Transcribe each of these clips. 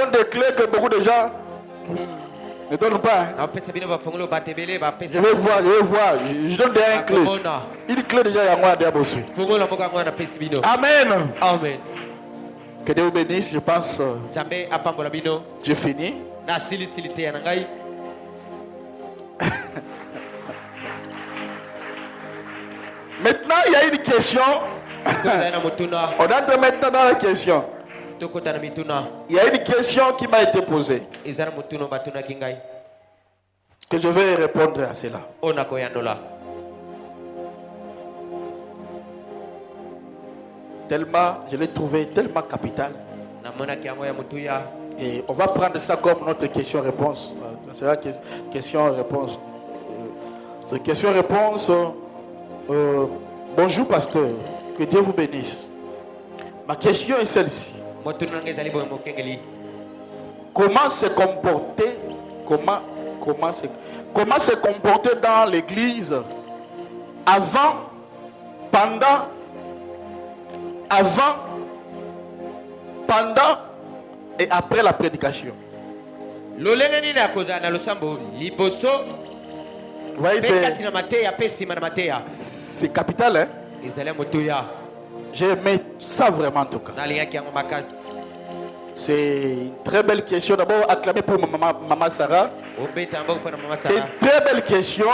donne des clés que beaucoup de gens ne donnent pas. Hein. Je vais voir. Je donne déjà une clé. Une clé déjà, il y a moi derrière aussi. Amen. Amen. Que Dieu vous bénisse, je pense. J'ai fini. Maintenant, il y a une question. On entre maintenant dans la question. Il y a une question qui m'a été posée. Que je vais répondre à cela. Tellement, je l'ai trouvé tellement capital. Et on va prendre ça comme notre question-réponse. Ça sera question-réponse. Question-réponse. Bonjour pasteur, que Dieu vous bénisse. Ma question est celle-ci. Comment se comporter, comment se comporter dans l'église avant, pendant et après la prédication? Vous voyez, c'est capital, hein? J'ai aimé ça vraiment en tout cas. C'est une très belle question. D'abord, acclamez pour maman Sarah. C'est une très belle question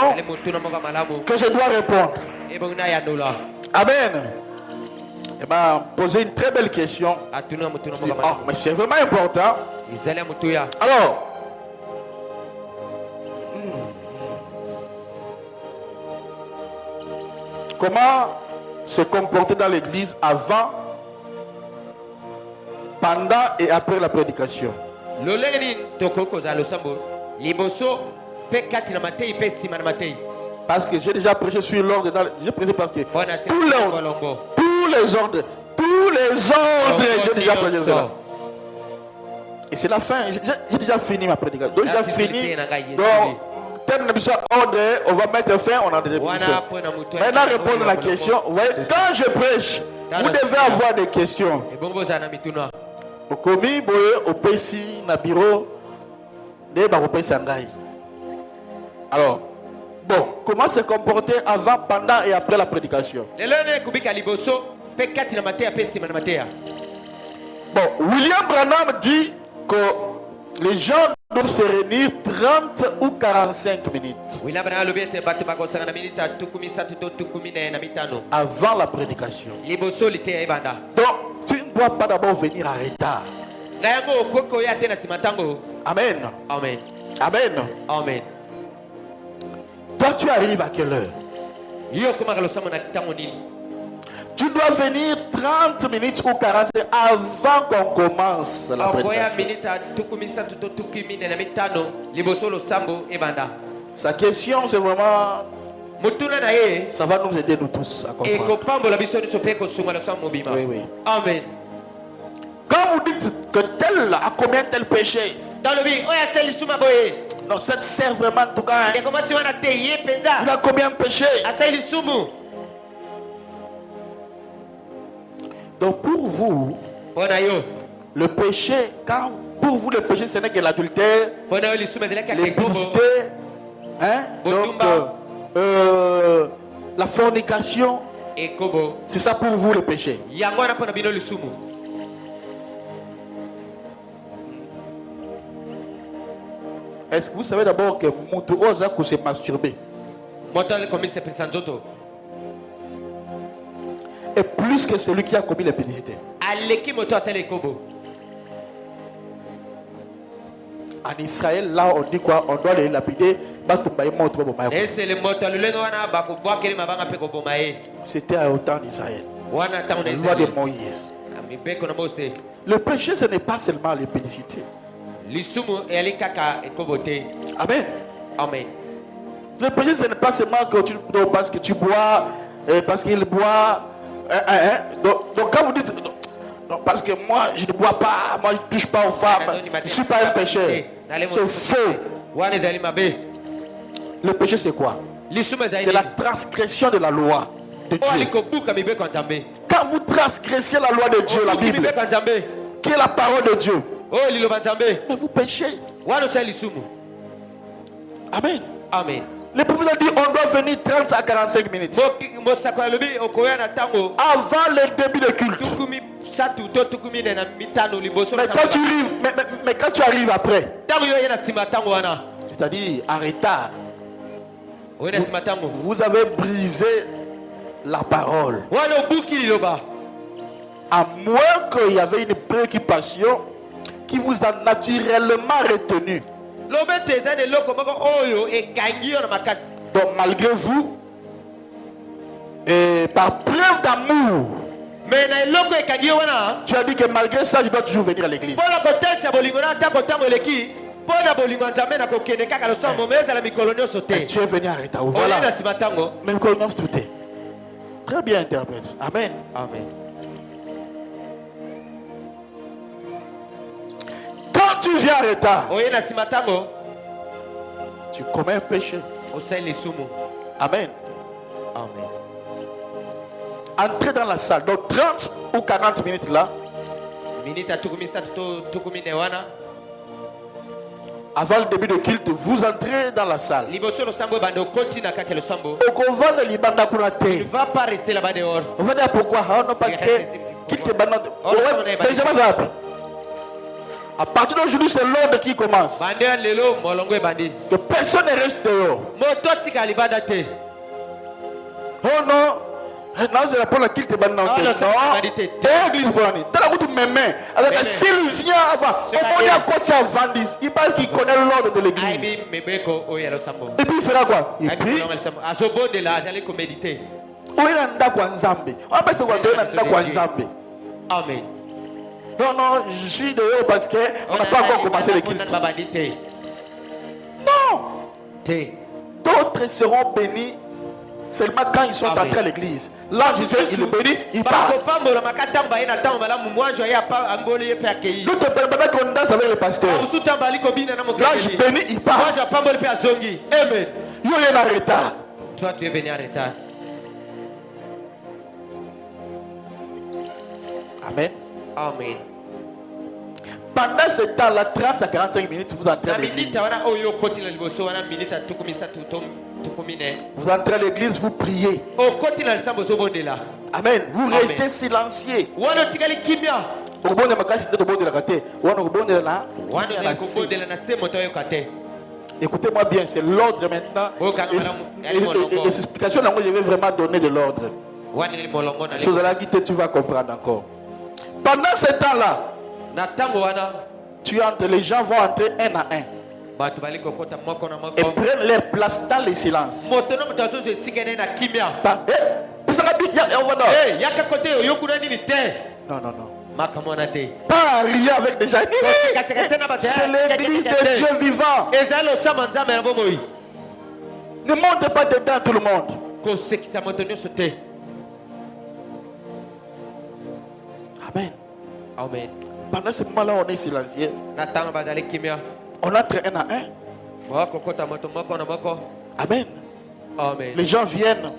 que je dois répondre. Amen. Elle m'a posé une très belle question. Oh, mais c'est vraiment important. Alors, comment se comporter dans l'église avant, pendant et après la prédication? Parce que j'ai déjà prêché sur l'ordre. J'ai prêché parce que tous les ordres, j'ai déjà prêché cela. Et c'est la fin. J'ai déjà fini ma prédication. Donc, j'ai déjà fini. Donc, on va mettre fin, on a des questions. Maintenant, répondre à la question. Vous voyez, quand je prêche, vous devez avoir des questions. Au commis, au PC, na bureau, alors, bon, comment se comporter avant, pendant et après la prédication? Bon, William Branham dit que les gens doivent se réunir 30 ou 45 minutes avant la prédication. Donc, tu ne dois pas d'abord venir en retard. Amen. Amen. Amen. Amen. Toi, tu arrives à quelle heure? Tu dois venir 30 minutes ou 40 avant qu'on commence la prédication. Sa question, c'est vraiment... Ça va nous aider nous tous à comprendre. Oui, oui. Amen. Quand vous dites que tel a combien tel péché, non, cette sert vraiment en tout cas. Il a combien péché? Donc pour vous, le péché, quand pour vous le péché ce n'est que l'adultère, l'impudicité, hein? Donc la fornication, c'est ça pour vous le péché. Est-ce que vous savez d'abord que Moutou Oza s'est masturbé? Et plus que celui qui a commis l'impudicité. En Israël, là on dit quoi? On doit les lapider. C'était à autant d'Israël. La loi de Moïse. Le péché, ce n'est pas seulement l'impudicité. Amen. Amen. Le péché, ce n'est pas seulement que parce que tu bois, parce qu'il boit. Donc quand vous dites, non, parce que moi je ne bois pas, moi je ne touche pas aux femmes, je ne suis pas un pécheur. C'est faux. Le péché c'est quoi? C'est la transgression de la loi de Dieu. Quand vous transgressez la loi de Dieu, la Bible, qui est la parole de Dieu, Mais vous péchez. Amen. Amen. Le prophète a dit on doit venir 30 à 45 minutes avant le début de culte. Mais quand tu arrives après, c'est-à-dire en retard, vous avez brisé la parole. À moins qu'il y avait une préoccupation qui vous a naturellement retenu. Donc malgré vous, et par preuve d'amour, tu as dit que malgré ça, je dois toujours venir à l'église. Tu es venu à retard. Voilà. Même qu'on a tout est. Très bien interprété. Amen. Amen. Quand tu viens en retard, tu commets un péché. Amen. Amen. Entrez dans la salle. Donc 30 ou 40 minutes là. Avant le début de culte, vous entrez dans la salle. Tu ne va pas rester là-bas dehors. On va dire pourquoi? Non, parce que culte à partir d'aujourd'hui, c'est l'ordre qui commence. Que personne ne reste dehors. Oh non. Non, c'est pour la culte maintenant. Non, l'église pour l'année. T'as la route même. Alors que s'il vient avant, on dit à quoi tu as vendu. Il pense qu'il connaît l'ordre de l'église. Et puis il fera quoi? Il prie. Amen. Non, je suis dehors parce qu'on n'a pas encore commencé le culte. Non. D'autres seront bénis seulement quand ils sont entrés à l'église. Là, Jésus, il est béni, il part. Nous te permettons qu'on danse avec le pasteur. Là, je bénis, il part. Amen. Il est en retard. Toi, tu es venu en retard. Amen. Amen. Pendant ce temps-là, 30 à 45 minutes, vous entrez à l'église. Vous entrez à l'église, vous priez. Amen. Vous restez silencieux. Écoutez-moi bien, c'est l'ordre maintenant. Et les explications, là, moi, je vais vraiment donner de l'ordre. Chose à la guitare, tu vas comprendre encore. Pendant ce temps-là, tu entres, les gens vont entrer un à un et prennent leur place dans le silence. Non. Pas rien avec des gens. C'est l'église de Dieu vivant. Ne monte pas dedans tout le monde. Amen. Amen. Pendant ce moment-là, on est silencieux. On entre un à un. Amen. Amen. Les gens viennent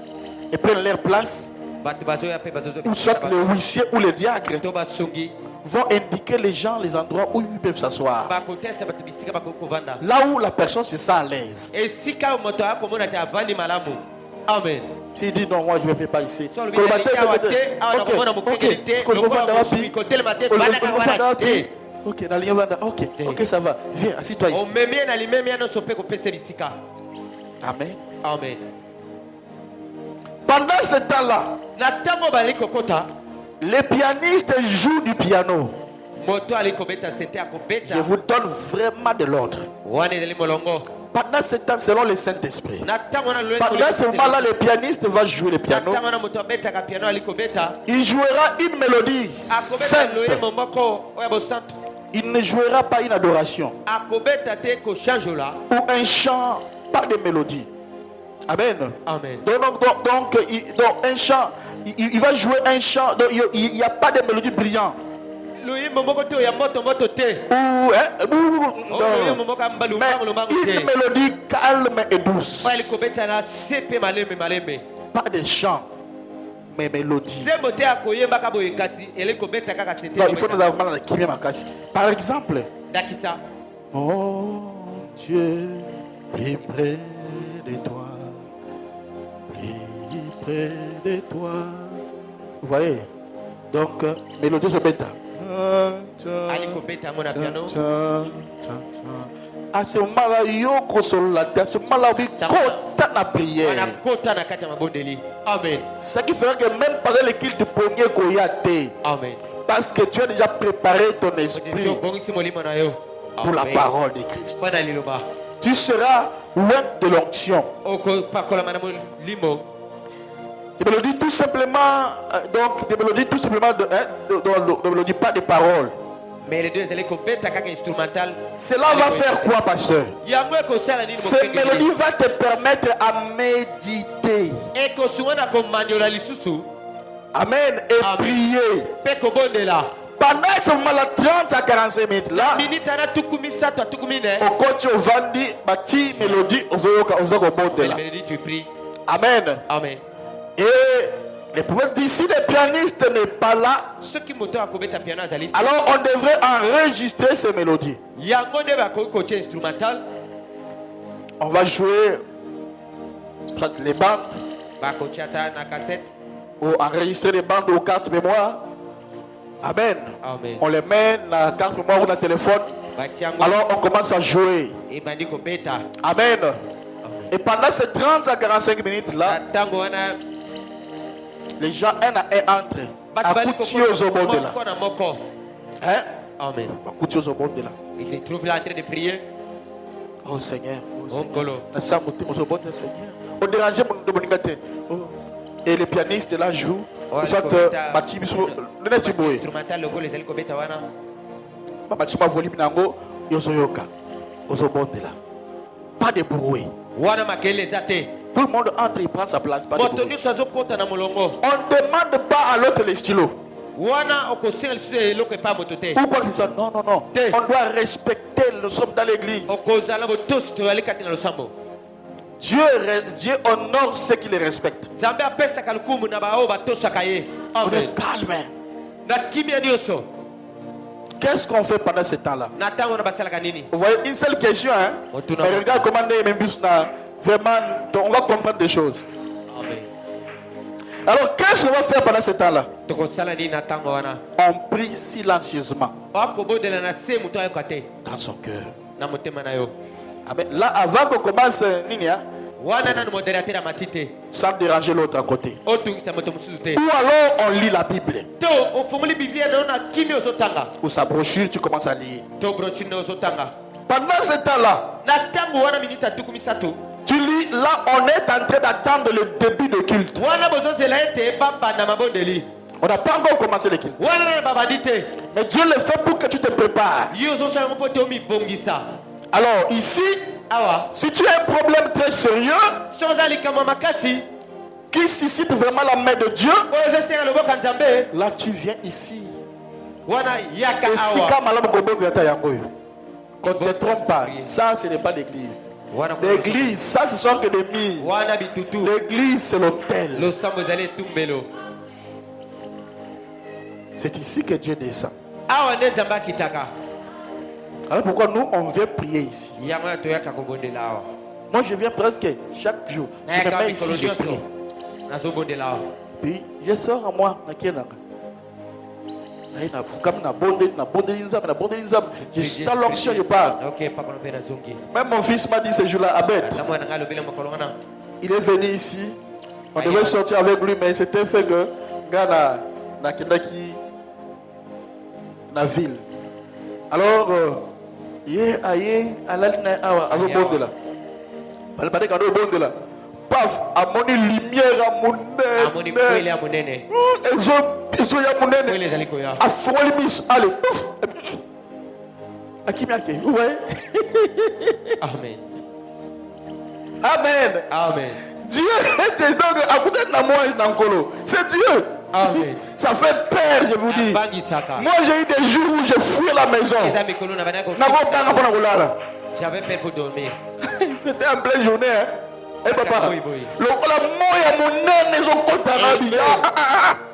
et prennent leur place. Ou soit le huissier ou le diacre vont indiquer les gens les endroits où ils peuvent s'asseoir. Là où la personne se sent à l'aise. Amen. S'il dit non, moi je ne vais pas ici. Ok, ça va. Viens, assis-toi ici. Amen. Amen. Pendant ce temps-là, les pianistes jouent du piano. Je vous donne vraiment de l'ordre. Pendant ce temps, selon le Saint-Esprit. Pendant ce moment-là, le pianiste va jouer le piano. Il jouera une mélodie sainte. Il ne jouera pas une adoration. Ou un chant, pas de mélodie. Amen. Amen. Donc, un chant, il va jouer un chant, donc il n'y a pas de mélodie brillante. Mais une mélodie calme et douce. Pas de chant, mes mélodies. Non, il faut nous avoir mal à ma casse. Par exemple, oh Dieu, prie près de toi, prie près de toi. Vous voyez? Donc, mélodie sur bêta. À ce moment-là, yoko sur la terre, à ce moment-là, oui, kota na prière. Amen. Ce qui fera que même pendant le culte, tu peux koyate. Amen. Parce que tu as déjà préparé ton esprit pour la parole de Christ. Tu seras loin de l'onction. Des mélodies tout simplement, donc des mélodies tout simplement, des mélodies pas de paroles. Mais les deux instrumental. Cela va faire quoi, pasteur? Ces mélodies va te permettre à méditer. Amen. Et prier. Pendant ce moment-là, 30 à 45 minutes là, au coach au Vandi, bâti mélodie, Amen. Amen. Et le problème d'ici, le pianiste n'est pas là. Alors on devrait enregistrer ces mélodies. On va jouer soit les bandes ou enregistrer les bandes aux cartes mémoire. Amen. Amen. On les met dans la carte mémoire ou dans le téléphone. Alors on commence à jouer. Amen. Et pendant ces 30 à 45 minutes là, les gens un à un entrent. Hein? Amen. Il se trouve là en train de prier. Oh Seigneur. Et le pianiste là joue. Soit pas de bruit. Tout le monde entre, il prend sa place. Pas de bruit. On ne demande pas à l'autre les stylos. Ou quoi que ce soit. Non, non, non. On doit respecter, nous sommes dans l'église. Dieu honore ceux qui les respectent. On est calme. Qu'est-ce qu'on fait pendant ce temps-là? Vous voyez, une seule question. Hein? Mais regarde comment vraiment, on va comprendre des choses. Amen. Alors, qu'est-ce qu'on va faire pendant ce temps-là? On prie silencieusement dans son cœur. Amen. Là, avant qu'on commence, sans déranger l'autre à côté. Ou alors on lit la Bible. Ou sa brochure, tu commences à lire. Pendant ce temps-là, tu lis, là on est en train d'attendre le début de culte. On n'a pas encore commencé le culte. Mais Dieu le fait pour que tu te prépares. Alors ici, si tu as un problème très sérieux qui suscite vraiment la main de Dieu, là tu viens ici. Et si qu'on ne te trompe pas, ça ce n'est pas l'église. L'église, ça ce sont que des mines. L'église c'est l'autel. C'est ici que Dieu descend. Alors pourquoi nous on vient prier ici? Moi je viens presque chaque jour. Je me mets ici, je prie. Puis je sors à moi. Je sens l'onction, je parle. Même mon fils m'a dit ce jour-là, Abed. Il est venu ici. On devait sortir avec lui, mais c'était fait que Ghana n'a Kendaki na ville. Alors, paf, à mon lumière, à mon nez. Ils ont à Folimis, allez, pouf. Vous voyez? Amen. Amen. Amen. Dieu est donc à côté de moi, c'est Dieu. Amen. Ça fait peur, je vous dis. Moi, j'ai eu des jours où je fouille la maison. J'avais peur pour dormir. C'était en pleine journée. Hein? Eh papa, le la moya monene zo kotarabi.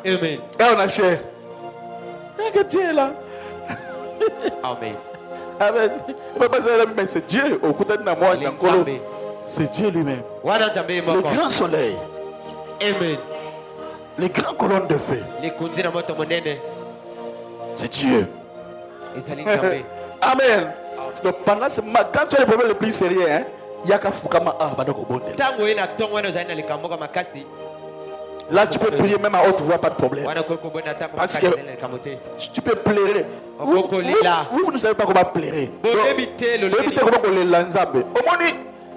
Amen. Et on a cher. Que Dieu est là. Amen. Amen. Papa, c'est Dieu. Au côté de moi, c'est Dieu lui-même. Le grand soleil. Amen. Les grandes colonnes de feu. C'est Dieu. Amen. Donc pendant ce moment, quand tu as les problèmes les plus sérieux, hein, Yaka Fukama a Badoko Bonde. Là, tu peux prier même à haute voix, pas de problème. Parce que tu peux pleurer. Vous ne savez pas comment pleurer.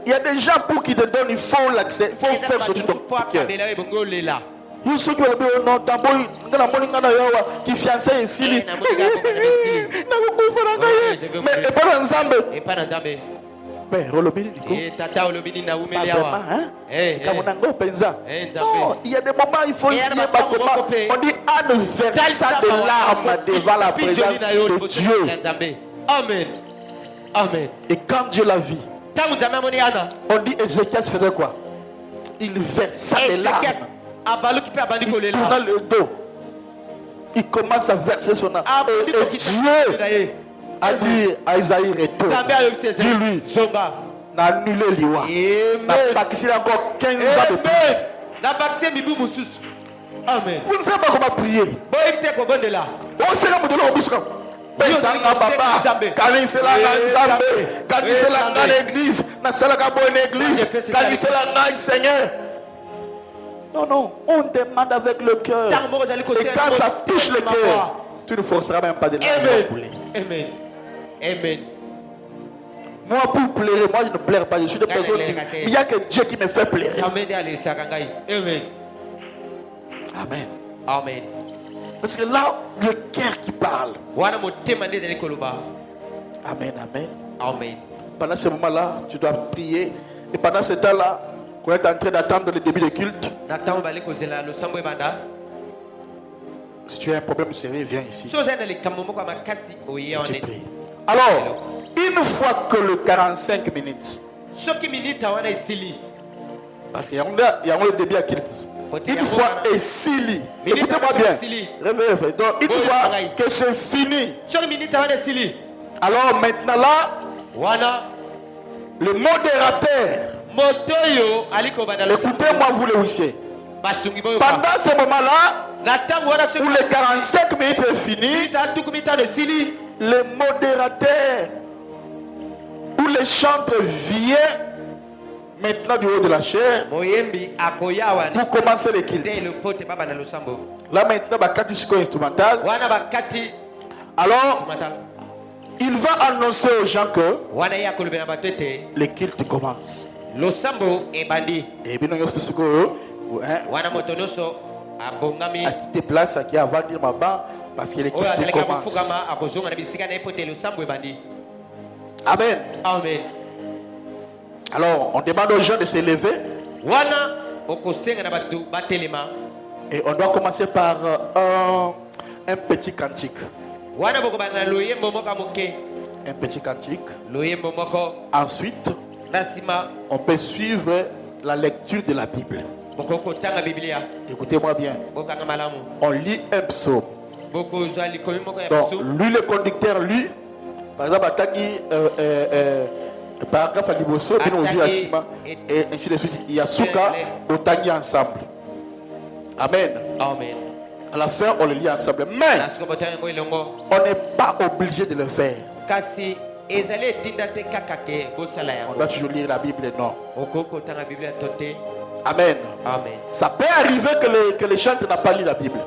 Il y a des gens pour qui te donnent, il faut l'accès, il faut faire sortir ton cœur. Il y a ceux qui qui fiancé ici. Mais pas ensemble. Ben, Rolobini, non, il y a des moments il faut essayer comment on dit anniversaire de larmes devant la présence de Dieu. Amen. Amen. Et quand Dieu l'a vu, on dit Ézéchias faisait quoi? Il versait des larmes. Il tourna le dos. Il commence à verser son âme. Et Dieu a dit à Isaïe, retourne. Dis-lui, n'a annulé l'Iwa. N'a bâti encore 15 ans de plus. Amen. Vous ne savez pas comment prier. On sait comment de l'obiscom. Besanga papa, kanisela nzambe, kanisela na l'église, na sala ka bonne église, kanisela na Seigneur. Non, non, on demande avec le cœur. Et quand ça touche le cœur, tu ne forceras même pas de la couler. Amen. Amen. Moi, pour pleurer, moi je ne pleure pas. Je suis de personne. Il n'y a que Dieu qui me fait pleurer. Amen. Amen. Amen. Parce que là, le cœur qui parle. Amen, amen. Amen. Pendant ce moment-là, tu dois prier. Et pendant ce temps-là, qu'on est en train d'attendre le début du culte. Si tu as un problème sérieux, viens ici. Tu pries. Alors, une fois que le 45 minutes, parce qu'il y a un début à culte. Une fois Essili, écoutez-moi bien. Réveillez. Donc, une fois que c'est fini, alors maintenant là, le modérateur, écoutez-moi vous les huissiers. Pendant ce moment-là, où les 45 minutes est fini, le modérateur ou les chantres viennent maintenant du haut de la chair pour commencer les kilts. Là maintenant, bakati instrumental. Alors, il va annoncer aux gens que les kilts commencent. Et bien, à quitter place, qui a vendu ma banque parce que les kilts commencent. Amen. Amen. Alors, on demande aux gens de se lever. Et on doit commencer par un petit cantique. Un petit cantique. Ensuite, on peut suivre la lecture de la Bible. Écoutez-moi bien. On lit un psaume. Donc, lui, le conducteur, lui, par exemple, paragraphe à Liboso, et ainsi de suite. Il y a Souka, au Tangi ensemble. Amen. Amen. À la fin, on le lit ensemble. Mais on n'est pas obligé de le faire. On doit toujours lire la Bible, non. Amen. Amen. Ça peut arriver que les chantres n'ont pas lu la Bible.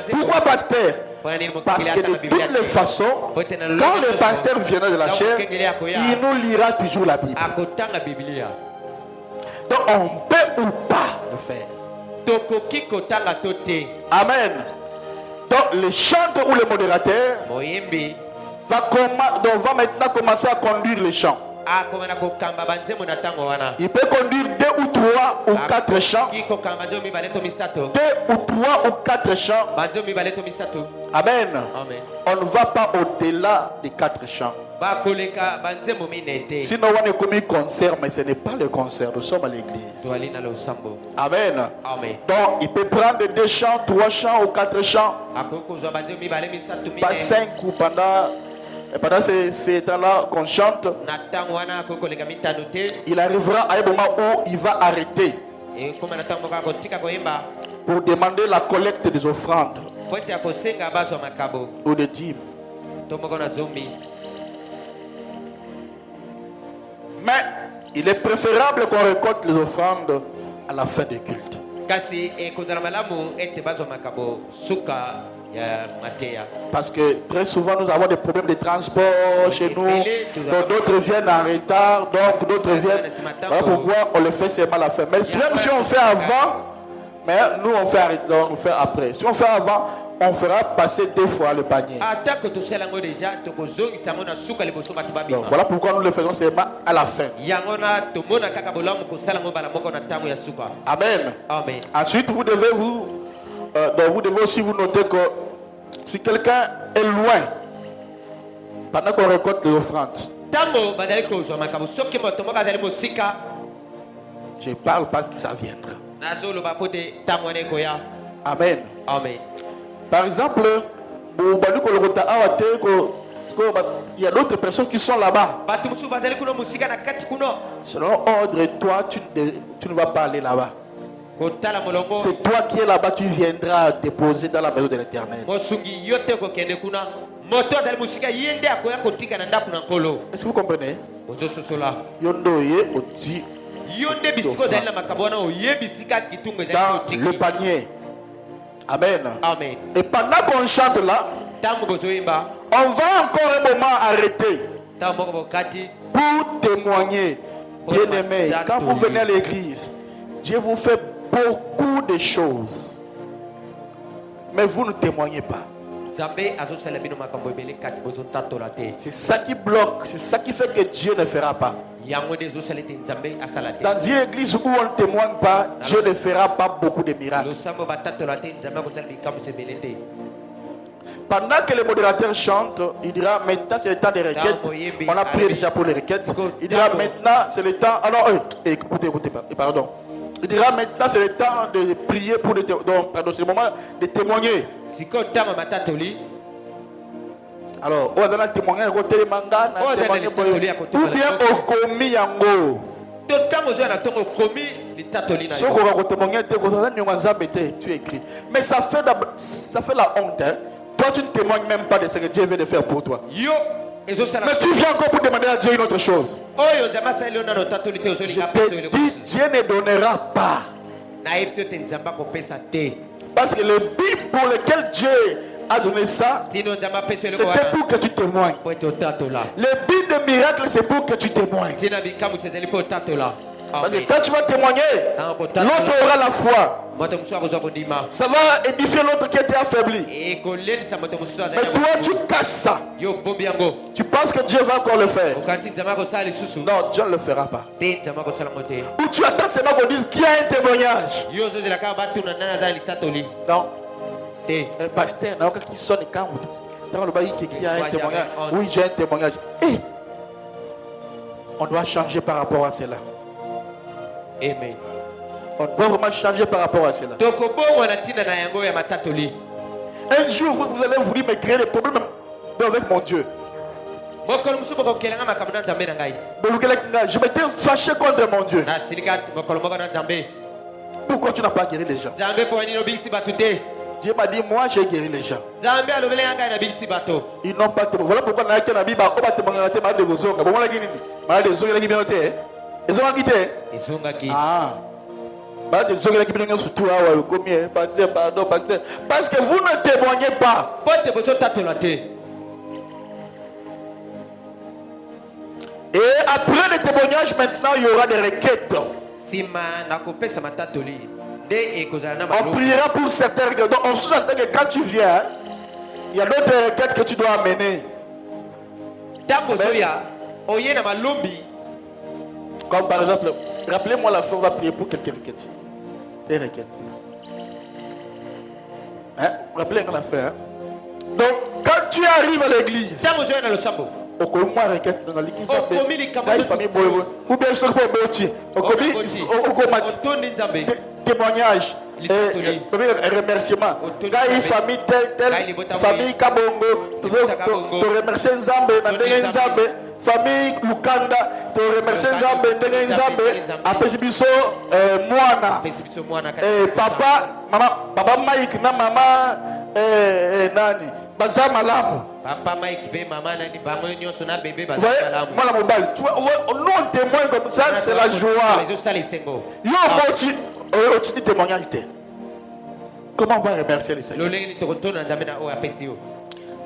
Pourquoi pasteur? Parce que de toutes les façons, quand le pasteur viendra de la chair, il nous lira toujours la Bible. Donc on peut ou pas le faire. Amen. Donc le chanteur ou le modérateur va maintenant commencer à conduire le chant. Il peut conduire 2 ou 3 ou 4 chants. 2 ou 3 ou 4 chants. Amen. Amen. On ne va pas au-delà des 4 chants. Sinon, on est comme un concert, mais ce n'est pas le concert. Nous sommes à l'église. Amen. Amen. Donc, il peut prendre 2 chants, 3 chants ou 4 chants. Pas 5 ou pendant ces temps-là qu'on chante. Il arrivera à un moment où il va arrêter pour demander la collecte des offrandes ou des dîmes. Mais il est préférable qu'on récolte les offrandes à la fin du culte. Parce que très souvent nous avons des problèmes de transport chez nous. Donc d'autres viennent en retard, donc d'autres viennent. Voilà pourquoi on le fait seulement à la fin. Mais même si on fait avant, mais nous on fait après. Si on fait avant, on fera passer 2 fois le panier. Donc, voilà pourquoi nous le faisons seulement à la fin. Amen. Amen. Ensuite, vous devez aussi vous noter que si quelqu'un est loin, pendant qu'on récolte les offrandes, je parle parce que ça viendra. Amen. Amen. Par exemple, il y a d'autres personnes qui sont là-bas. Selon ordre, toi, tu ne vas pas aller là-bas. C'est toi qui es là-bas, tu viendras déposer dans la maison de l'Éternel. Est-ce que vous comprenez? Dans le panier. Amen. Amen. Et pendant qu'on chante là, on va encore un moment arrêter pour témoigner. Bien-aimé, quand vous venez à l'église, Dieu vous fait beaucoup de choses, mais vous ne témoignez pas. C'est ça qui bloque, c'est ça qui fait que Dieu ne fera pas. Dans une église où on ne témoigne pas, Dieu ne fera pas beaucoup de miracles. Pendant que le modérateur chante, il dira maintenant c'est le temps des requêtes. On a prié déjà pour les requêtes. Il dira maintenant c'est le temps. Alors, écoutez, pardon. Il dira maintenant c'est le temps de prier pour les pardon, c'est le moment de témoigner. Alors, on a témoigné au télémanga, ou bien au commis yango. Tu écris. Mais ça fait la honte. Hein? Toi, tu ne témoignes même pas de ce que Dieu vient de faire pour toi. Mais tu viens encore pour demander à Dieu une autre chose. Je te dis, Dieu ne donnera pas. Parce que le but pour lequel Dieu a donné ça, c'était pour que tu témoignes. Le but de miracle, c'est pour que tu témoignes. Parce que quand tu vas témoigner, l'autre aura la foi. Ça va édifier l'autre qui était affaibli. Mais toi, tu casses ça. Tu penses que Dieu va encore le faire. Non, Dieu ne le fera pas. Ou tu attends seulement qu'on dise qu'il y a un témoignage. Non. Le pasteur, qui sonne quand dans le bail qui a un témoignage. Oui, j'ai un témoignage. On doit changer par rapport à cela. Amen. On doit vraiment changer par rapport à cela. Un jour, vous allez vouloir me créer des problèmes avec mon Dieu. Je m'étais fâché contre mon Dieu. Pourquoi tu n'as pas guéri les gens? Dieu m'a dit, moi j'ai guéri les gens. Ils n'ont pas témoigné. Voilà pourquoi on a témoigné. Ils ont quitté. Ah. Pardon, parce que vous ne témoignez pas. Et après le témoignage, maintenant il y aura des requêtes. On priera pour certaines requêtes. Donc on sous-entend que quand tu viens, il y a d'autres requêtes que tu dois amener. Comme par exemple, rappelez-moi la fois où on va prier pour quelques requêtes. Des requêtes. Hein? Rappelez-moi la fois. Hein? Donc, quand tu arrives à l'église, okomwa requête dans l'ikisa famille boyo ou bien ce que boti okomati témoignage remerciement gai famille telle famille kabongo to remercier nzambe na ndenge nzambe famille lukanda to remercier nzambe ndenge nzambe apesi biso mwana papa mama baba Mike na mama nani baza malamu papa Mike be mama nani bango nyonso na bébé baza malamu mwana mobali on témoigne comme ça c'est la joie yo boti tu témoignage te comment on va remercier les Seigneurs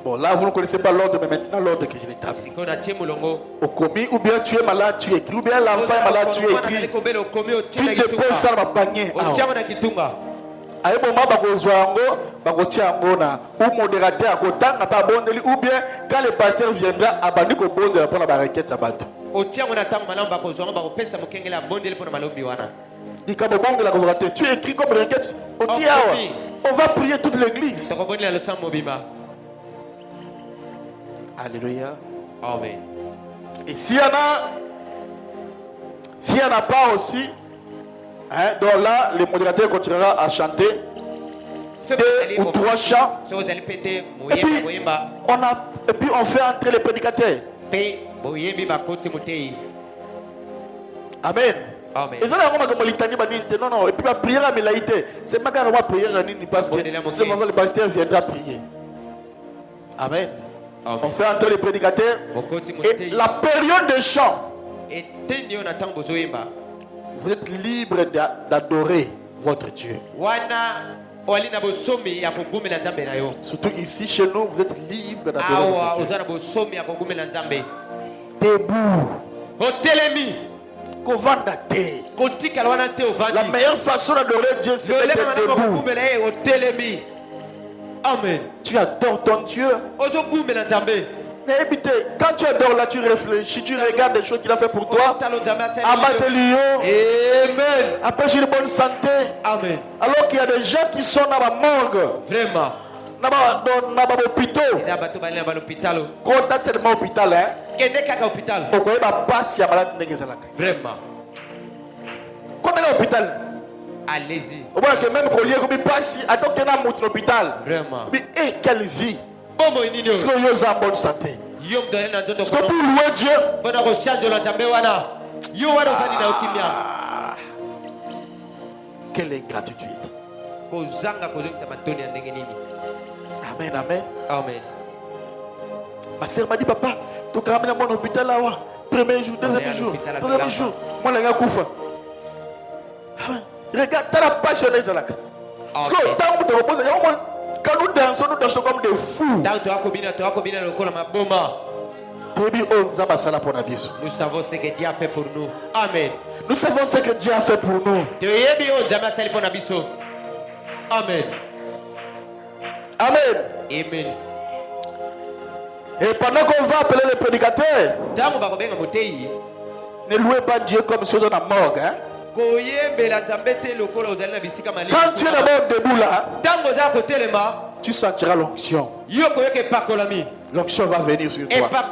bon là vous ne connaissez pas l'ordre mais maintenant l'ordre que je l'établis au commis ou bien tu es malade tu écris ou bien l'enfant est malade tu écris tu déposes ça dans ma panier aye moment bakozwa yango bakotia yango na ou modérateur akotanga pa bondeli ou bien quand le pasteur viendra abandi ko bondela pour la requête ya bato otia ngona tango malamu bakozwa ngo bakopesa mokengela bondeli pour na malobi wana dikabo bongela kozwa tu écris comme requête otia on va prier toute l'église bakobondela le sang mobima. Alléluia. Amen. Et s'il y en a pas aussi, hein, donc là, le modérateur continuera à chanter 2 ou 3 chants. Et puis on fait entrer les prédicateurs. Amen. Amen. Et ça, non, non. Et puis la prière à Mélaïté. C'est pas carrément prière parce que le pasteur viendra prier. Amen. Amen. On fait entrer les prédicateurs. Et la période de chant, vous êtes libre d'adorer votre Dieu. Surtout ici chez nous, vous êtes libre d'adorer votre Dieu. Debout. La meilleure façon d'adorer Dieu, c'est d'être debout. Amen. Tu adores ton Dieu. Mais évitez, quand tu adores là, tu réfléchis, tu regardes les choses qu'il a fait pour toi. Amen. Après, j'ai une bonne santé. Amen. Alors qu'il y a des gens qui sont dans la morgue. Vraiment. Dans l'hôpital. Contact seulement hôpital. Vraiment. Contact l'hôpital. Allez-y. Au moins que même qu'on y ait comme passe, attends qu'il y ait un hôpital. Vraiment. Mais quelle vie. Est-ce que vous êtes en bonne santé? Est-ce que pour louer Dieu? Quelle ingratitude. Amen, amen. Amen. Ma sœur m'a dit, papa, tu as ramené mon hôpital là. Premier jour, deuxième jour, troisième jour. Moi, je suis Koufa. Regarde, tu as passionné ça là. Parce que tant que tu as quand nous dansons comme des fous. Nous savons ce que Dieu a fait pour nous. Amen. Nous savons ce que Dieu a fait pour nous. Amen. Amen. Amen. Et pendant qu'on va appeler les prédicateurs, ne louez pas Dieu comme si on est morgue. Hein? Quand tu es d'abord debout là, tu sentiras l'onction. L'onction va venir sur toi. Parce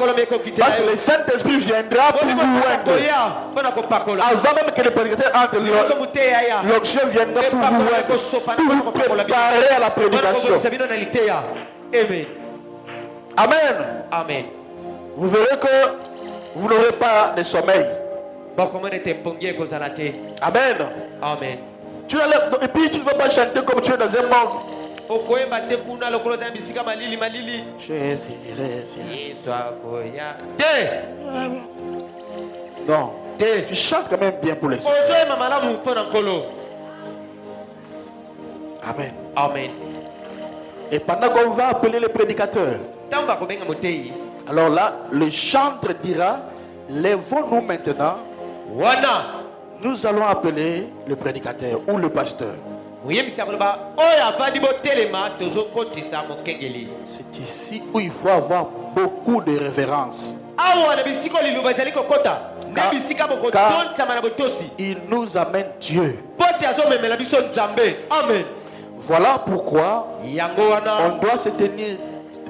que le Saint-Esprit viendra pour vous oindre. Avant même que le prédicateur entre, l'onction viendra pour vous oindre, pour vous préparer à la prédication. Amen. Amen. Amen. Vous verrez que vous n'aurez pas de sommeil. Amen. Amen. Et puis tu ne vas pas chanter comme tu es dans un monde. Non. Tu chantes quand même bien pour les autres. Amen. Amen. Et pendant qu'on va appeler les prédicateurs, alors là, le chantre dira, lèvons-nous maintenant. Nous allons appeler le prédicateur ou le pasteur. C'est ici où il faut avoir beaucoup de révérence. Car il nous amène Dieu. Amen. Voilà pourquoi on doit se tenir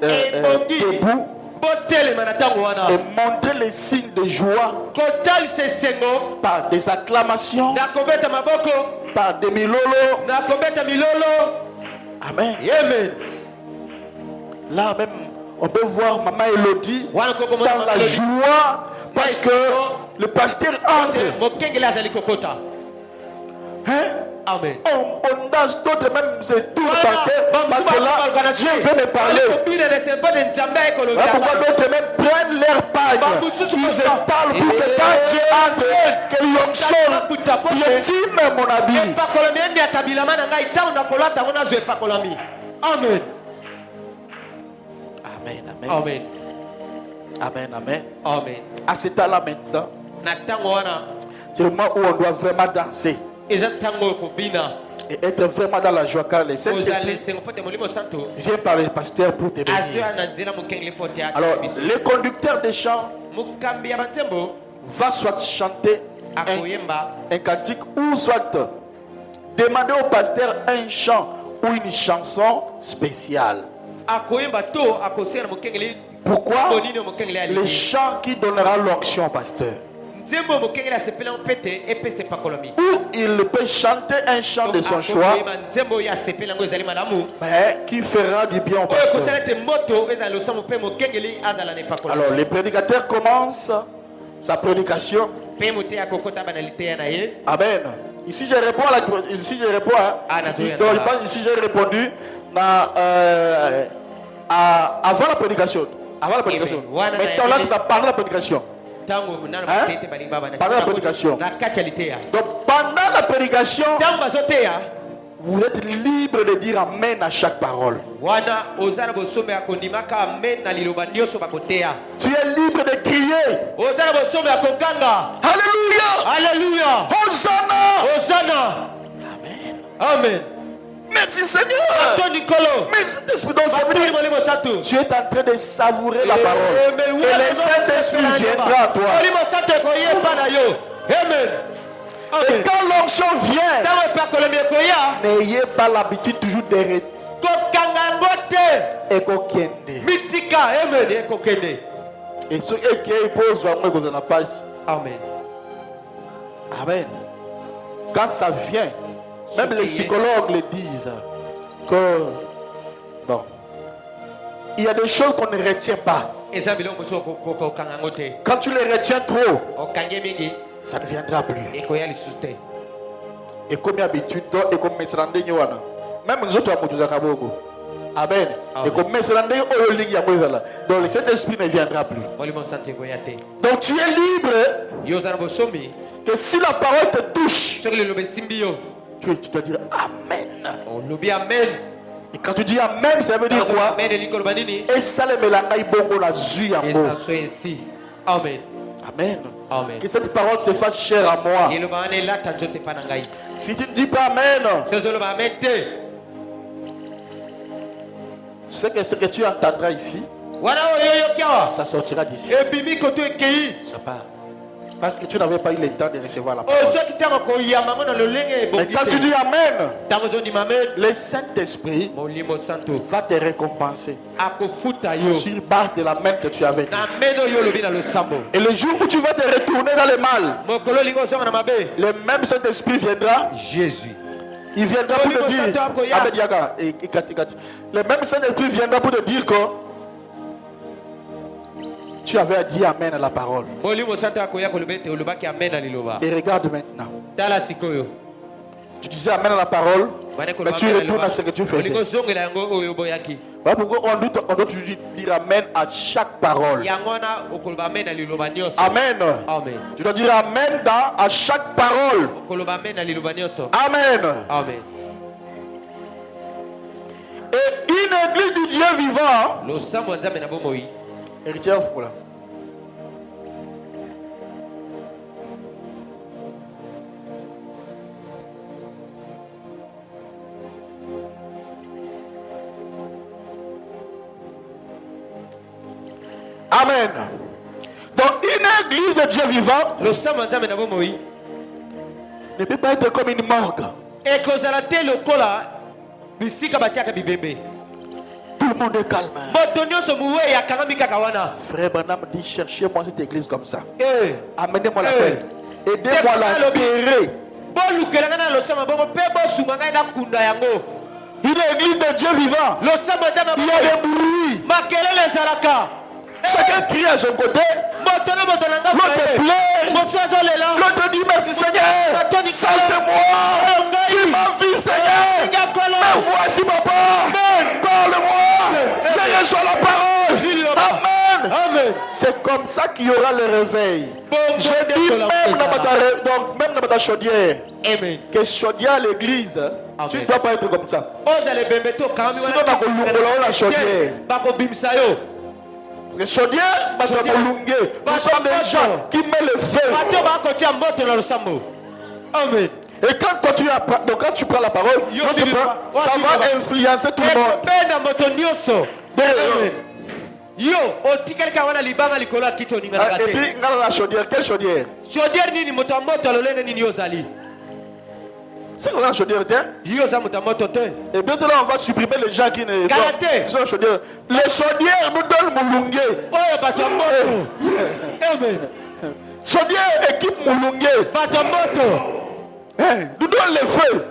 debout et montrer les signes de joie par des acclamations, par des milolo. Amen. Là même, on peut voir Maman Elodie dans la joie parce que le pasteur entre. Hein? Amen. On danse, d'autres même c'est tout le pasteur parce que là Dieu veut me parler. Là, pourquoi d'autres même prennent leur pagne, ils se parlent pour que quand Dieu entre, que l'onction piétine mon habit. Amen. Amen, amen. Amen. Amen, amen. Amen. À ce temps-là maintenant, c'est le moment où on doit vraiment danser et être vraiment dans la joie car les saints viennent par le pasteur pour te bénir. Alors, le conducteur des chants va soit chanter un cantique ou soit demander au pasteur un chant ou une chanson spéciale. Pourquoi? Les chants qui donnera l'onction au pasteur. Ou il peut chanter un chant de son choix, mais qui fera du bien au pasteur. Alors le prédicateur commence sa prédication. Amen. Ici je réponds ici j'ai répondu avant la prédication. Avant la prédication. Maintenant là tu vas parler de la prédication. Pendant la prédication. Donc pendant la prédication, vous êtes libre de dire Amen à chaque parole. Tu es libre de crier Alléluia, Alléluia, Hosanna, Hosanna. Amen. Amen. Merci Seigneur. Merci Saint-Esprit. Tu es en train de savourer la parole. Et le Saint-Esprit viendra à toi. Amen. Et quand l'onction vient, n'ayez pas l'habitude toujours de rester. Et ce qui pose vraiment dans la page. Amen. Amen. Quand ça vient, même les psychologues le disent que bon, il y a des choses qu'on ne retient pas. Quand tu les retiens trop, ça ne viendra plus. Et comme habitude, et comme même nous autres, Amen. Et comme donc le Saint-Esprit ne viendra plus. Donc tu es libre que si la parole te touche, tu dois dire Amen. Et quand tu dis Amen, ça veut dire quoi? Et ça le mélange bongo na zui ambo. Amen. Amen. Amen. Que cette parole se fasse chère à moi. Si tu ne dis pas Amen, ce que tu entendras ici, ça sortira d'ici. Ça part. Parce que tu n'avais pas eu le temps de recevoir la parole. Mais quand tu dis Amen, le Saint-Esprit va te récompenser sur base de la main que tu avais. Et le jour où tu vas te retourner dans le mal, le même Saint-Esprit viendra. Jésus. Il viendra pour te dire. Le même Saint-Esprit viendra pour te dire que tu avais dit Amen à la parole. Et regarde maintenant. Tu disais Amen à la parole, mais tu retournes à ce que tu faisais. Voilà pourquoi on doit toujours dire Amen à chaque parole. Amen. Amen. Tu dois dire Amen à chaque parole. Amen. Amen. Et une église du Dieu vivant. Héritier là. Amen. Donc une église de Dieu vivant ne peut pas être comme une morgue. Tout le monde est calme. Frère Branham dit, cherchez-moi cette église comme ça. Amenez-moi la paix. Aidez-moi à la guérir. Il est l'église de Dieu vivant. Il y a des bruits. Chacun crie à son côté. L'autre plaît. L'autre dit merci Seigneur. Ça c'est moi. Tu m'as vu Seigneur. Me voici papa. Parle-moi. Je reçois la parole. Amen. C'est comme ça qu'il y aura le réveil. Je dis même dans ta chaudière. Que chaudière à l'église. Tu ne dois pas être comme ça. Sinon on a la chaudière. Les chaudières, nous sommes des gens qui mettent le feu. Amen. Et quand tu prends la parole, ça va influencer tout le monde. Et puis, la chaudière, quelle chaudière? C'est quoi la chaudière? Et bientôt là, on va supprimer les gens qui ne sont la chaudière. Les chaudières nous donnent Moulungue. Chaudière équipe Moulungue. Nous donne le feu.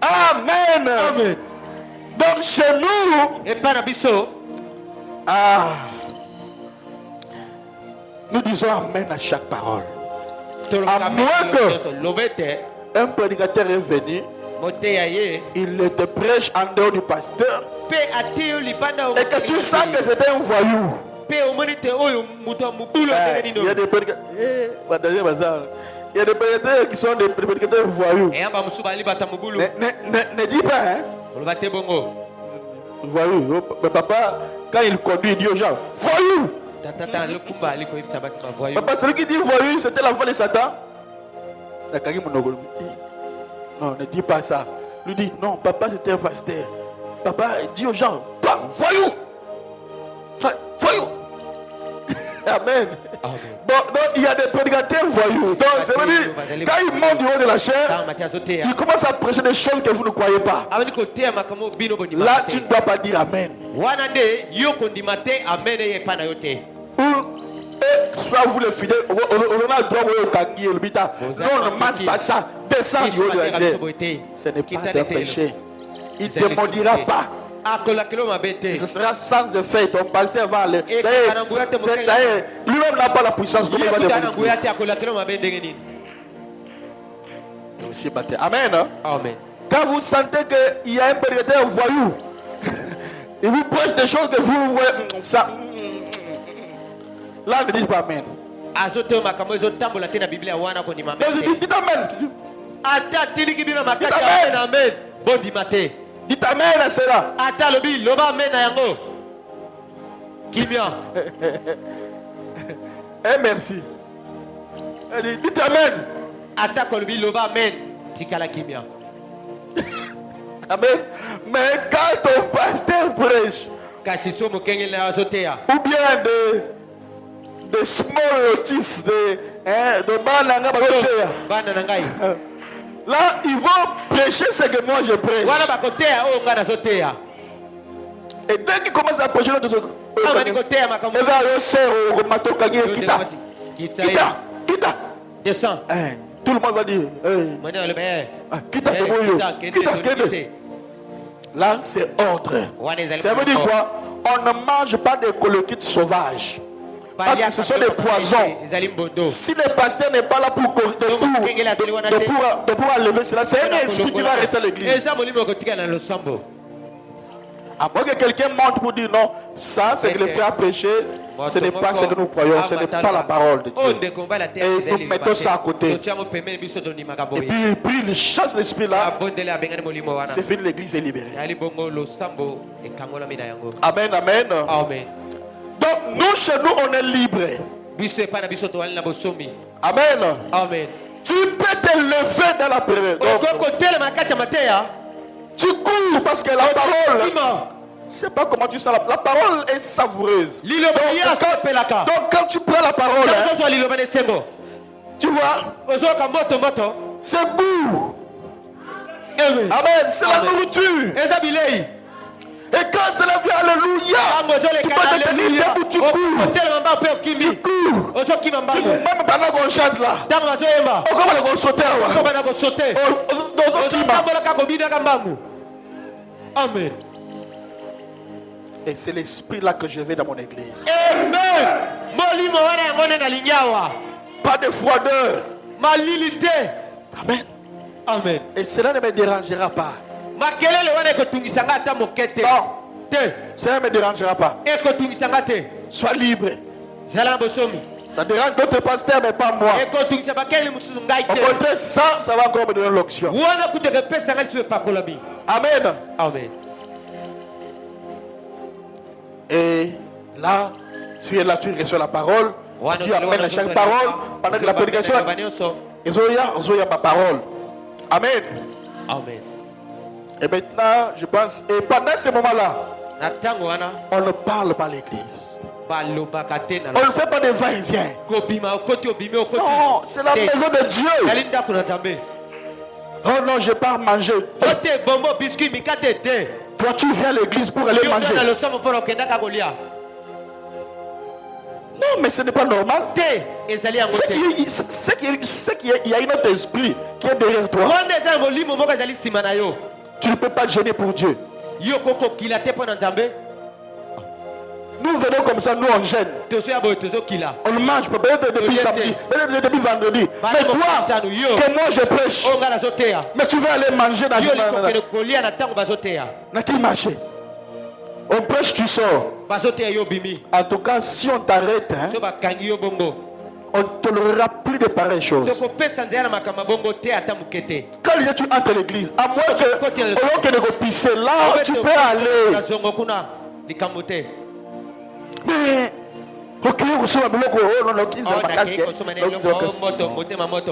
Amen. Donc chez nous, nous disons Amen à chaque parole. À moins que un prédicateur est venu, il te prêche en dehors du pasteur et que tu sens que c'était un voyou. Il y a des prédicateurs qui sont des prédicateurs voyous. Ne dis pas, hein? Voyou. Mais papa, quand il conduit, il dit aux gens, voyou! Papa, celui qui dit voyou, c'était l'enfant de Satan. Non, ne dis pas ça. Lui dit, non, papa c'était un pasteur. Papa dit aux gens, voyou! Voyou! Amen. Donc il y a des prédicateurs voyous. Donc ça veut dire, quand ils montent du haut de la chair, ils commencent à prêcher des choses que vous ne croyez pas. Là, tu ne dois pas dire Amen. Soit vous les fidèles, on a le droit au kangi et le bita. Non, on ne mange pas ça. Descends du haut de la chair. Ce n'est pas un péché. Il ne te maudira pas. Ce sera sans effet. Ton pasteur va aller. Lui-même n'a pas la puissance. Comment il va aussi battre. Amen. Amen. Quand vous sentez qu'il y a un prédicateur voyou, il vous prêche des choses que vous voyez. Là, ne dites pas Amen. Dites Amen. Dites Amen à cela. Eh merci. Dites Amen. Amen. Mais quand ton pasteur prêche, ou bien de small notices, de bananga, là, ils vont prêcher ce que moi je prêche. Et dès qu'ils commencent à prêcher, descends. Tout le monde va dire là, c'est ordre. Ça veut dire quoi? On ne mange pas des coloquites sauvages. Parce que ce sont des poisons. Si le pasteur n'est pas là pour enlever cela, c'est un esprit qui va arrêter l'église. À moins que quelqu'un monte pour dire non, ça c'est que le frère a prêché, ce n'est pas ce que nous croyons, ce n'est pas la parole de Dieu. Et nous mettons ça à côté. Et puis il chasse l'esprit là. C'est fini, l'église est libérée. Amen, amen. Donc nous chez nous on est libres. Amen. Amen. Tu peux te lever dans la prière. Tu cours parce que la parole, je ne sais pas comment tu sens, la parole est savoureuse. Donc quand tu prends la parole, tu vois, c'est goût. Amen, c'est la nourriture. Et quand cela vient, alléluia, tu peux te tenir debout, tu cours. Tu cours. Même pendant qu'on chante là, on va sauter. Amen. Et c'est l'esprit là que je vais dans mon église. Amen. Pas de froideur. Amen. Amen. Et cela ne me dérangera pas. Non, cela ne me dérangera pas. Sois libre. Ça dérange d'autres pasteurs, mais pas moi. Au contraire, ça va encore me donner l'onction. Amen. Amen. Et là, tu es là, tu reçois la parole. Tu amènes à chaque parole. Pendant que la prédication, ils ont ma parole. Amen. Amen. Et maintenant, je pense, et pendant ce moment-là, on ne parle pas à l'église. On ne fait pas de va-et-vient. Non, c'est la maison de Dieu. Oh non, je pars manger. Toi, tu viens à l'église pour aller manger. Non, mais ce n'est pas normal. C'est qu'il y a un autre esprit qui est derrière toi. Tu ne peux pas gêner pour Dieu. Nous venons comme ça, nous on gêne. On mange peut-être depuis samedi, peut-être depuis vendredi. Mais toi, que moi je prêche, mais tu vas aller manger dans une marché. On prêche, tu sors. En tout cas, si on t'arrête, hein, on ne tolérera plus de pareilles choses. Quand tu entres à l'église, à moins que de pisser là, tu peux aller. Mais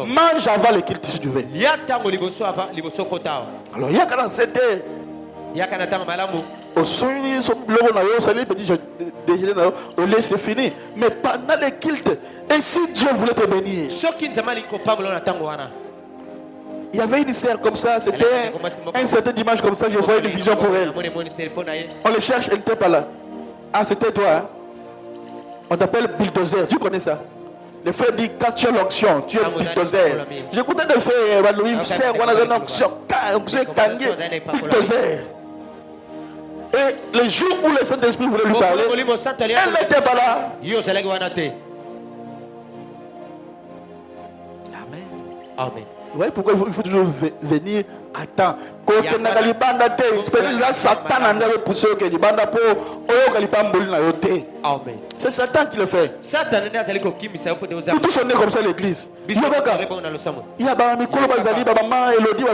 mange avant le culte si tu veux. Alors il y a 47 heures. C'est fini. Mais pendant le culte, et si Dieu voulait te bénir, il y avait une sœur comme ça, c'était un certain dimanche comme ça, je voyais une vision pour elle. On le cherche, elle n'était pas là. Ah, c'était toi, hein? On t'appelle bulldozer, tu connais ça? Le frère dit quand tu as l'onction, tu es bulldozer. J'écoutais le frère, on a une onction, bulldozer. Et le jour où le Saint-Esprit voulait lui parler, elle n'était pas là. Amen. Amen. Vous voyez pourquoi il faut toujours venir à temps. Quand on a les bandes à terre, Satan a poussé que les bandes à peau, c'est Satan qui le fait. Nous tous on est comme ça à l'église. Il y a Mikolo Bazali, Baba Elodie,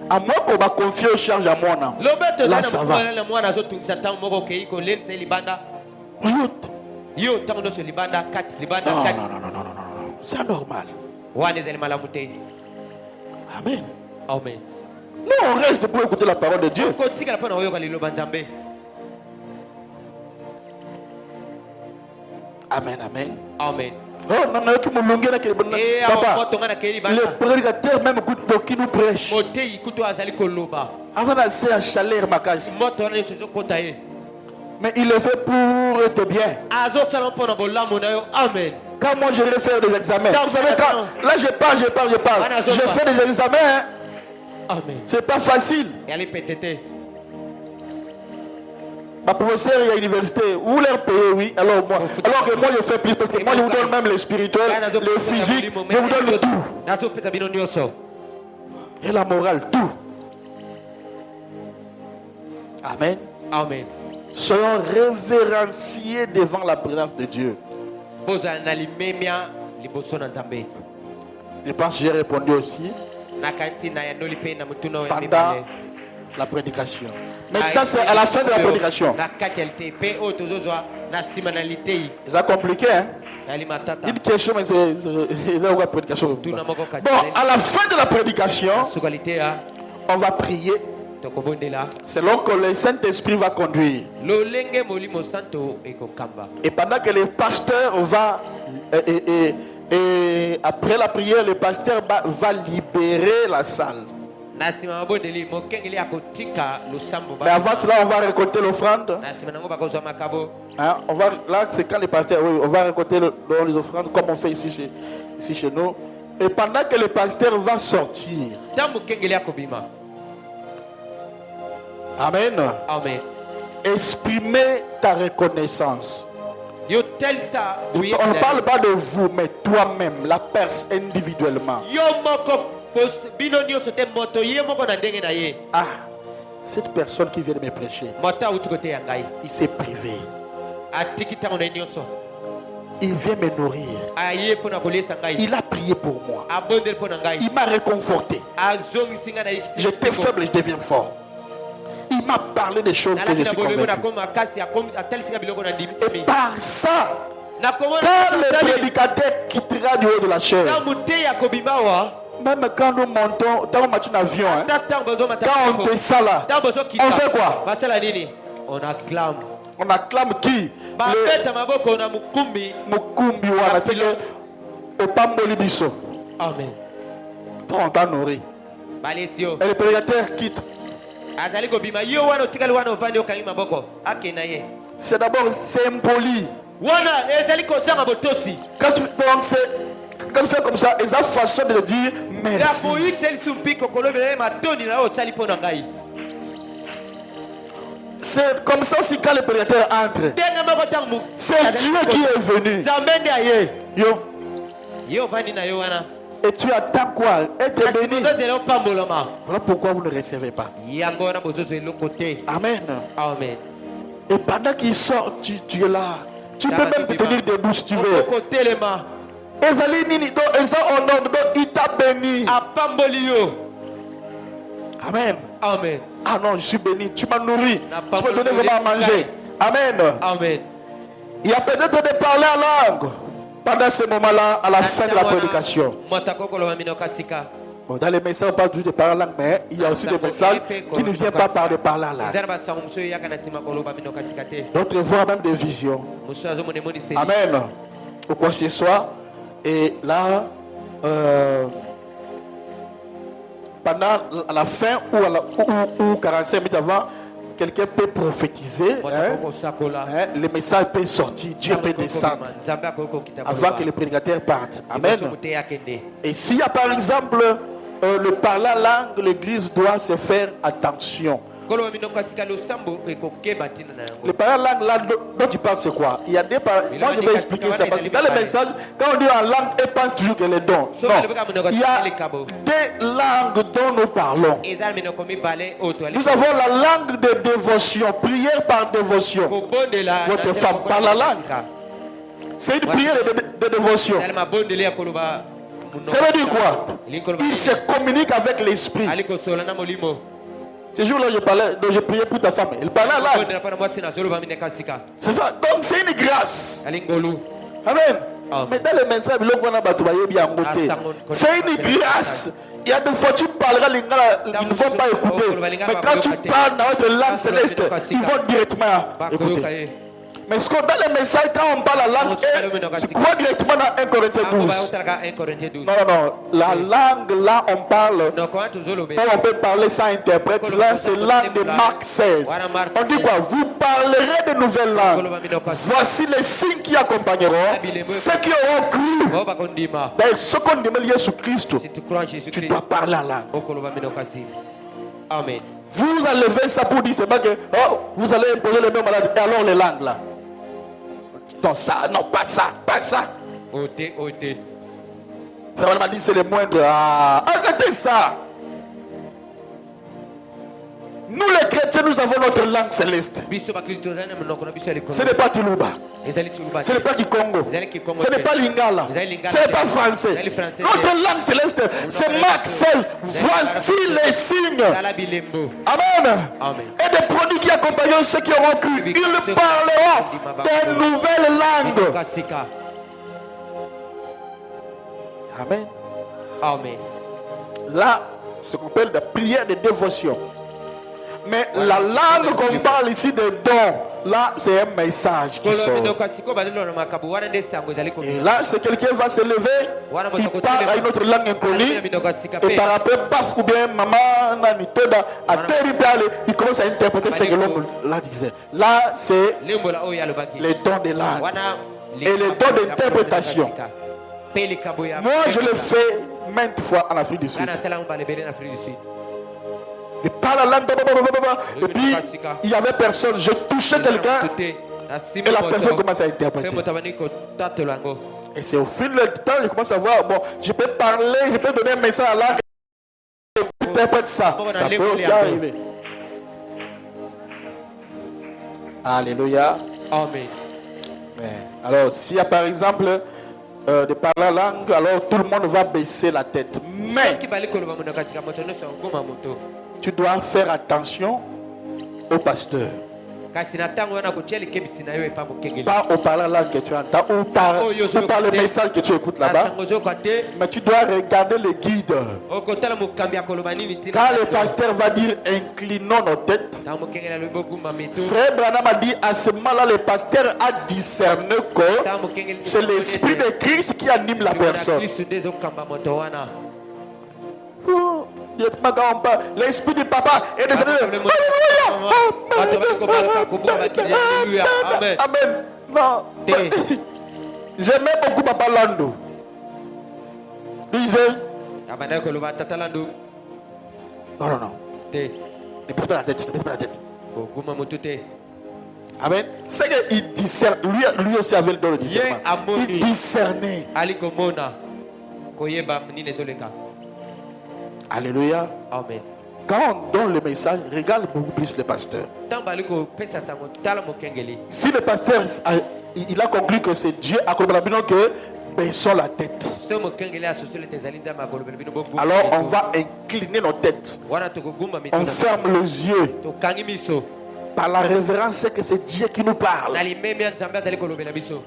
à moi qu'on va confier aux charges à moi. Là ça va. Non. C'est anormal. Amen. Amen. Nous on reste pour écouter la parole de Dieu. Amen, amen. Amen. Oh, non, non, papa, le prédicateur même qui nous prêche. Avant d'aller à chaleur ma case. Mais il le fait pour être bien. Amen. Quand moi je vais faire des examens, vous savez quand, là je parle. Je fais des examens. Amen. C'est pas facile. Ma professeur à l'université, vous leur payez, oui. Alors que moi je fais plus parce que moi je vous donne même le spirituel, le physique, je vous donne le tout. Et la morale, tout. Amen. Amen. Soyons révérenciés devant la présence de Dieu. Je pense que j'ai répondu aussi pendant la prédication. Maintenant, c'est à la fin de la prédication. C'est compliqué, hein? Une question, mais c'est la prédication. Bon, à la fin de la prédication, on va prier selon que le Saint-Esprit va conduire. Et pendant que le pasteur va Et après la prière, le pasteur va libérer la salle. Mais avant cela, on va récolter l'offrande. Hein, là, c'est quand le pasteur, oui, on va récolter les offrandes comme on fait ici chez nous. Et pendant que le pasteur va sortir. Amen. Amen. Exprimer ta reconnaissance. On ne parle pas de vous, mais toi-même, la personne individuellement. Ah, cette personne qui vient de me prêcher, il s'est privé. Il vient me nourrir. Il a prié pour moi. Il m'a réconforté. J'étais faible, je deviens fort. Il m'a parlé des choses que je suis convaincu. Et par ça, quand le prédicateur quittera du haut de la chaise, même quand nous montons, quand on marche en avion, hein, quand on descend là, on fait quoi? On acclame. On acclame qui? Mukumbi wana, c'est que au Pamboli Bisso. Amen. Quand on t'a nourri. Et le prédicateur quitte. C'est d'abord c'est impoli. Quand tu fais comme ça, ils ont façon de dire merci. C'est comme ça aussi quand le prédicateur entre. C'est Dieu qui est venu. Yo. Et tu attends quoi? Être béni. Voilà pourquoi vous ne recevez pas. Amen. Amen. Et pendant qu'il sort, tu es là. Tu peux même te tenir debout si tu veux. Il t'a béni. Amen. Amen. Ah non, je suis béni. Tu m'as nourri. Tu m'as donné vraiment à manger. Amen. Amen. Il y a peut-être de parler en langue pendant ce moment-là, à la fin de la prédication. Bon, dans les messages, on parle toujours de parler en langue, mais il y a aussi des messages qui ne viennent pas par de parler en langue. D'autres voient même des visions. Amen. Ou quoi que ce soit. Et là, pendant la fin ou 45 minutes avant, quelqu'un peut prophétiser. Le message peut sortir, Dieu peut descendre avant que le prédicateur parte. Amen. Et s'il y a par exemple le parler en langue, l'église doit se faire attention. Le parler en langue, là, dont tu parles, c'est quoi? Il y a des moi, je vais expliquer ça parce que dans le message, quand on dit en langue, elle pense toujours qu'elle est don. Non. Il y a des langues dont nous parlons. Nous avons la langue de dévotion, prière par dévotion. Votre femme parle la langue. C'est une prière de dévotion. Ça veut dire quoi? Il se communique avec l'esprit. Ce jour-là, je priais pour ta femme. Elle parlait là. C'est ça. Donc, c'est une grâce. Amen. Mais dans le message, c'est une grâce. Il y a des fois tu parleras, ils ne vont pas écouter. Mais quand tu parles dans votre langue céleste, ils vont directement écouter. Mais ce qu'on dans le message, quand on parle la langue, tu crois directement dans 1 Corinthiens 12. Non. La langue, là, on parle. On peut parler sans interprète. Là, c'est langue de Marc 16. On dit quoi? Vous parlerez de nouvelles langues. Voici les signes qui accompagneront ceux qui auront cru. Ce qu'on demande Jésus-Christ, tu dois parler en langue. Amen. Vous enlevez ça pour dire c'est pas que vous allez imposer les mêmes maladies. Et alors les langues là? Non, ça, non, pas ça, pas ça. Frère m'a dit c'est le moindre. Arrêtez ça. Nous les chrétiens, nous avons notre langue céleste. Ce n'est pas Tuluba. Ce n'est pas Kikongo. Ce n'est pas Lingala. Ce n'est pas français. Notre langue céleste, c'est Marc 16. Voici les signes. Amen. Et des produits qui accompagneront ceux qui auront cru. Ils parleront des nouvelles langues. Amen. Amen. Là, ce qu'on appelle la prière de dévotion. Mais la langue qu'on parle ici de dons, là, c'est un message qui sort. Et là, c'est quelqu'un va se lever, il parle à une autre langue inconnue, et par après, paf, ou bien maman, il commence à interpréter ce que l'homme là disait. Là, c'est les dons de langue et les dons d'interprétation. Moi, je le fais maintes fois en Afrique du Sud. Il parle la langue, et puis il n'y avait personne. Je touchais quelqu'un et la personne commence à interpréter. Et c'est au fil du temps, je commence à voir, bon, je peux parler, je peux donner un message à la langue et interprète ça. Ça peut aussi arriver. Alléluia. Amen. Alors, s'il y a par exemple de parler la langue, alors tout le monde va baisser la tête. Mais tu dois faire attention au pasteur. Pas au parler la langue que tu entends ou par le message que tu écoutes là-bas. Mais tu dois regarder le guide. Quand le pasteur va dire inclinons nos têtes, Frère Branham a dit à ce moment-là, le pasteur a discerné que c'est l'esprit de Christ qui anime la personne. L'esprit du papa est descendu. Amen. Non. J'aimais beaucoup Papa Lando. Il disait non. Ne pose pas la tête. Amen. C'est qu'il discerne. Lui aussi avait le don de discernement. Il discernait. Alléluia. Amen. Quand on donne le message, regarde beaucoup plus le pasteur. Si le pasteur il a conclu que c'est Dieu à que baissons la tête. Alors on va incliner nos têtes. On ferme les yeux. Par la révérence, c'est que c'est Dieu qui nous parle.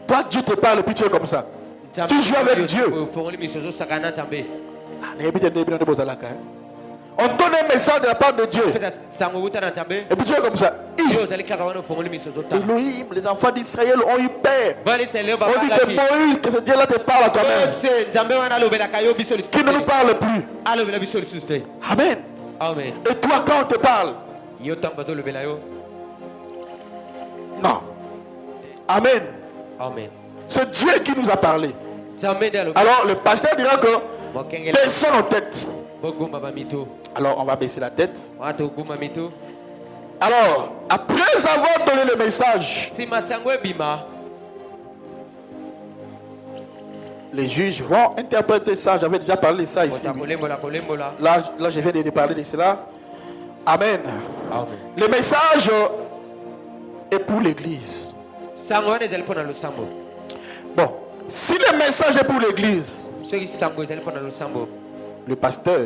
Toi, Dieu te parle et puis tu es comme ça. Tu joues avec Dieu. On donne un message de la part de Dieu. Et puis tu es comme ça. Elohim, les enfants d'Israël ont eu peur. On dit que Moïse, que ce Dieu-là te parle à toi-même. Qui ne nous parle plus. Amen. Et toi, quand on te parle? Non. Amen. C'est Dieu qui nous a parlé. Alors le pasteur dira que baissons nos têtes. Alors on va baisser la tête. Alors après avoir donné le message, les juges vont interpréter ça. J'avais déjà parlé de ça ici. Là je viens de parler de cela. Amen. Le message est pour l'église. Bon, si le message est pour l'église, le pasteur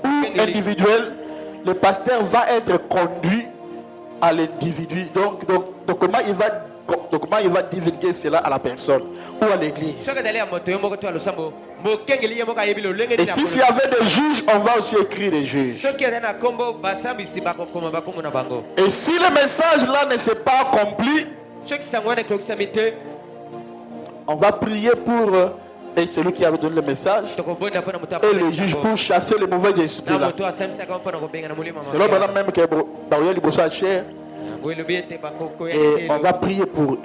ou individuel, le pasteur va être conduit à l'individu. Donc comment il va divulguer cela à la personne ou à l'église. Et s'il y avait des juges, on va aussi écrire des juges. Et si le message là ne s'est pas accompli, on va prier pour et celui qui avait donné le message et le juge pour chasser les mauvais esprits là. C'est là même que et on va prier pour eux.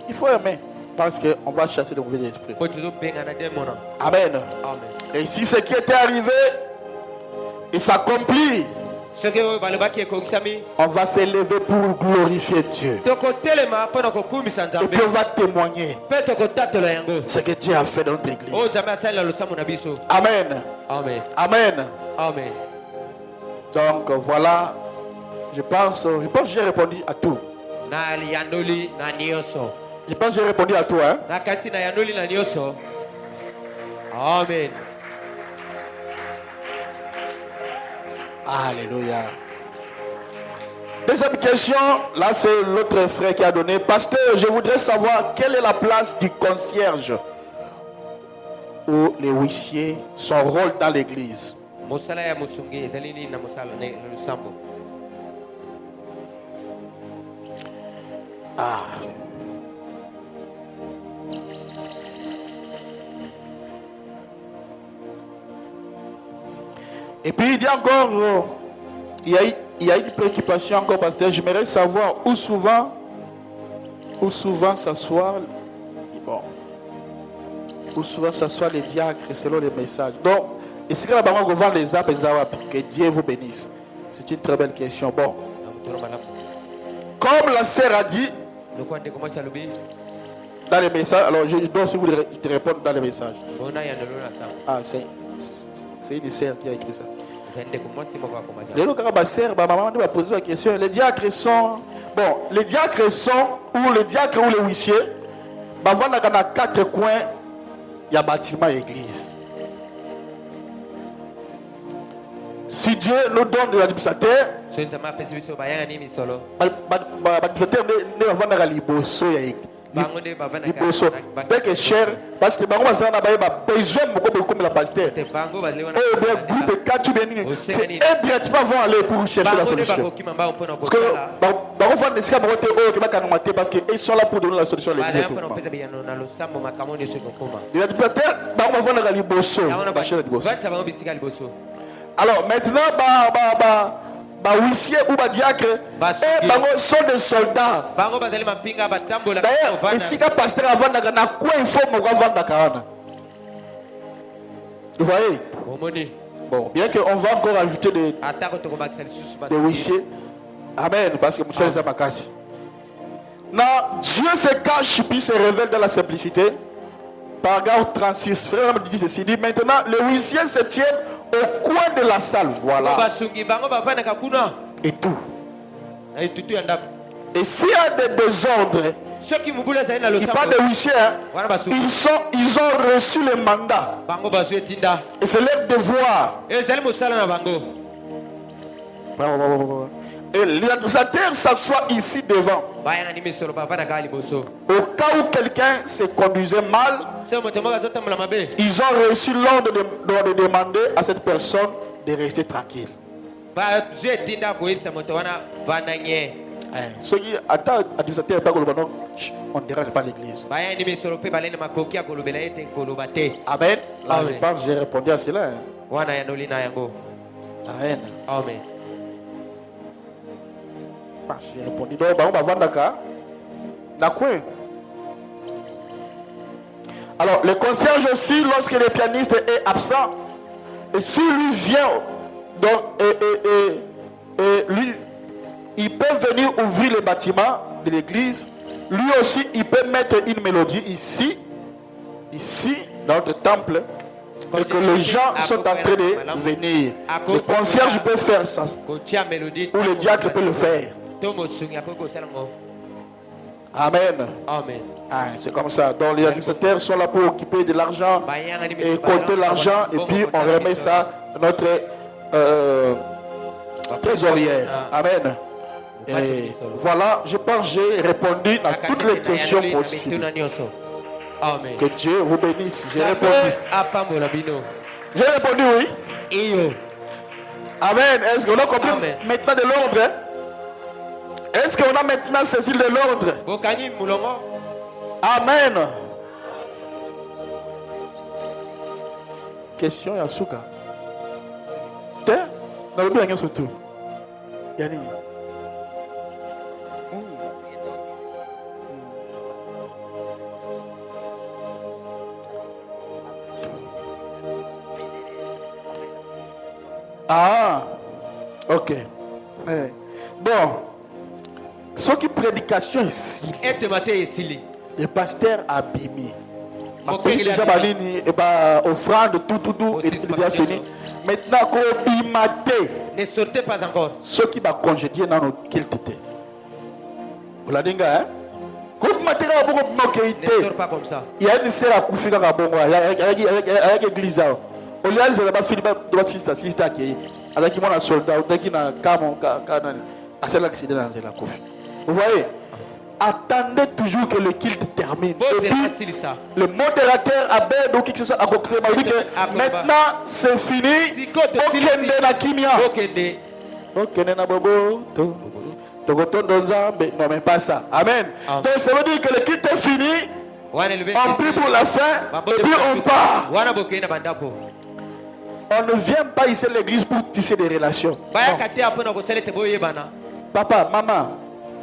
Il faut aimer parce qu'on va chasser les mauvais esprits. Amen. Et si ce qui était arrivé il s'accomplit, on va s'élever pour glorifier Dieu. Et puis on va témoigner ce que Dieu a fait dans notre église. Amen. Donc voilà, je pense que j'ai répondu à tout. Je pense que j'ai répondu à tout. Hein? Amen. Alléluia. Deuxième question, là c'est l'autre frère qui a donné. Pasteur, je voudrais savoir quelle est la place du concierge ou les huissiers, son rôle dans l'église. Ah. Et puis il y a encore, il y a une préoccupation encore, pasteur. J'aimerais savoir où souvent s'asseoir, bon, où souvent s'assoient les diacres selon les messages. Donc, est-ce que là-bas on vend les arbres que Dieu vous bénisse? C'est une très belle question. Bon, comme la sœur a dit dans les messages, alors je dois si vous te répondre dans les messages. Ah, c'est une sœur qui a écrit ça. Les question. Les diacres sont, bon, les diacres sont, ou les diacres ou les huissiers, dans 4 coins, il y a bâtiment et église. Si Dieu nous donne de l'administrateur, dès que cher, parce que besoin beaucoup de la pasteur. Indirectement vont aller pour chercher la solution. Parce qu'ils sont là pour donner la solution. Alors maintenant, huissier ou diacre sont des soldats. D'ailleurs, ici, le pasteur avant de quoi il faut vendre. Vous voyez? Bon, bien qu'on va encore ajouter des huissiers. Amen. Parce que Moussa Zamakasi. Non, Dieu se cache puis se révèle dans la simplicité. Paragraphe 36. Frère me dit ceci. Dit maintenant, les huissiers se tiennent au coin de la salle. Voilà. Et tout. Et s'il y a des désordres, il parle de huissiers, ils ont reçu le mandat. Et c'est leur devoir. Et l'administrateur s'assoit ici devant. Au cas où quelqu'un se conduisait mal, ils ont reçu l'ordre de demander à cette personne de rester tranquille. Ceux qui attendent l'administrateur, on ne dérange pas l'église. Amen. Là, je pense que j'ai répondu à cela. Amen. Amen. J'ai répondu. Donc, on va vendre d'accord. Alors, le concierge aussi, lorsque le pianiste est absent, et si lui vient, donc, lui, il peut venir ouvrir le bâtiment de l'église. Lui aussi, il peut mettre une mélodie ici, dans le temple, et que les gens sont en train de venir. Le concierge peut faire ça, ou le diacre peut le faire. Amen. Amen. Ah, c'est comme ça. Donc les administrateurs sont là pour occuper de l'argent et compter l'argent, et puis on remet ça à notre trésorière. Amen. Et voilà, je pense que j'ai répondu à toutes les questions possibles. Amen. Que Dieu vous bénisse. J'ai répondu. J'ai répondu oui. Amen. Est-ce qu'on a compris maintenant de l'ordre? Est-ce qu'on a maintenant saisi de l'ordre? Amen. Question Yasuka. Tiens, dans le bien surtout. Yani. Ah, ok. Bon, ce qui prédication ici, le pasteur abîmé. Ma pays déjà balini et bah offrande tout et déjà fini. Maintenant qu'on bimaté. Ne sortez pas encore. Ce qui va congédier dans nos kiltés. Vous l'avez dit hein? Ne sort pas comme ça. Il y a une sœur à Koufika Kabongo, il y a une église. Au lieu de la fille de la qui avec qui mon soldat, qui n'a qu'à mon à celle qui dans la Koufi. Vous voyez? Attendez toujours que le culte termine. Et puis, le modérateur Abed ou qui que ce soit a dit que maintenant c'est fini. Ok, na kimia. Ok, na bobo. Non, mais pas ça. Amen. Donc ça veut dire que le culte est fini. On prie pour la fin. Et puis on part. On ne vient pas ici à l'église pour tisser des relations. Non. Papa, maman,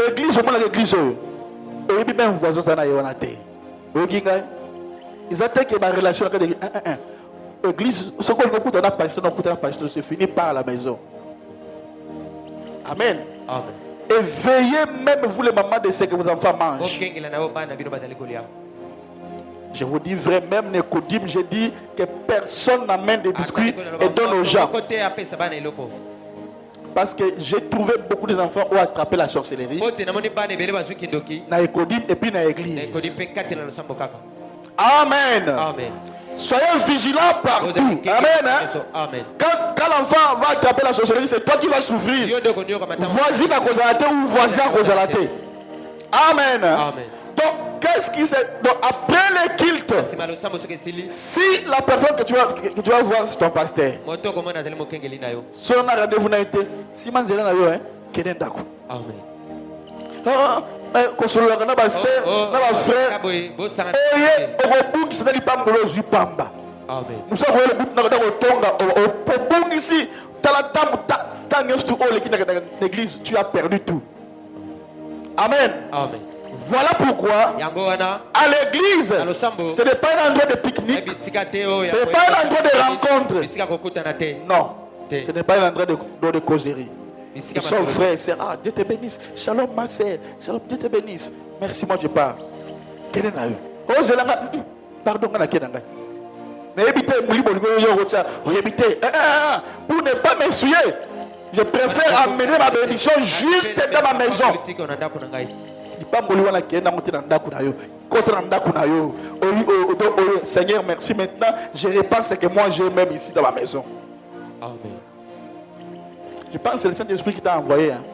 église, au moins l'église. Et puis même voisin, ça n'a pas été. Ils attendent que ma relation avec l'église, ce qu'on écoute, on a passé, c'est fini par la maison. Amen. Amen. Et veillez même vous les mamans de ce que vos enfants mangent. Je vous dis vrai, même Nicodime, j'ai dit que personne n'amène des biscuits et donne aux gens. Parce que j'ai trouvé beaucoup d'enfants qui ont attrapé la sorcellerie. Na Nicodime et puis na l'église. Amen. Amen. Soyez vigilants partout. Amen. Hein? Amen. Quand l'enfant va attraper la sorcellerie, c'est toi qui vas souffrir. Voisin à cause de la terre ou voisin à cause de la terre. Amen. Amen. Donc, qu'est-ce qui c'est? Donc, après le culte, si la personne que tu vas voir, c'est ton pasteur. Si on a rendez-vous, si on a rendez-vous, Amen. Consolera na ba sœur na ba frère oye okobuki c'est pas mbolo zipamba. Amen. Nous sommes le but na kotonga opobungi si talatam tango stu ole ki na l'église tu as perdu tout. Amen. Amen. Voilà pourquoi à l'église ce n'est pas un endroit de pique-nique, ce n'est pas un endroit de rencontre. Non, ce n'est pas un endroit de causerie. Son frère, c'est Dieu te bénisse. Shalom ma sœur. Shalom, Dieu te bénisse. Merci, moi je pars. Pardon, mais évitez, pour ne pas m'essuyer, je préfère amener ma bénédiction juste dans ma maison. Seigneur, merci. Maintenant, je repense ce que moi j'ai même ici dans ma maison. Amen. Je pense que c'est le Saint-Esprit qui t'a envoyé. Hein.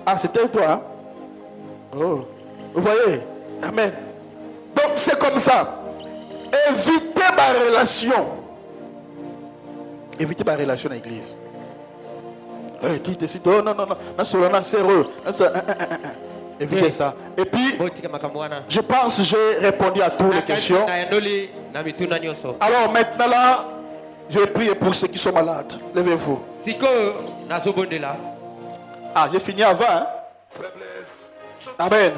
Ah, c'était toi. Hein? Oh. Vous voyez? Amen. Donc c'est comme ça. Évitez ma relation. Évitez ma relation à l'église. Qui te cite? Oh non, non, non. Évitez ça. Et puis, je pense que j'ai répondu à toutes les questions. Alors maintenant là, je vais prier pour ceux qui sont malades. Levez-vous. Ah, j'ai fini avant. Hein? Amen.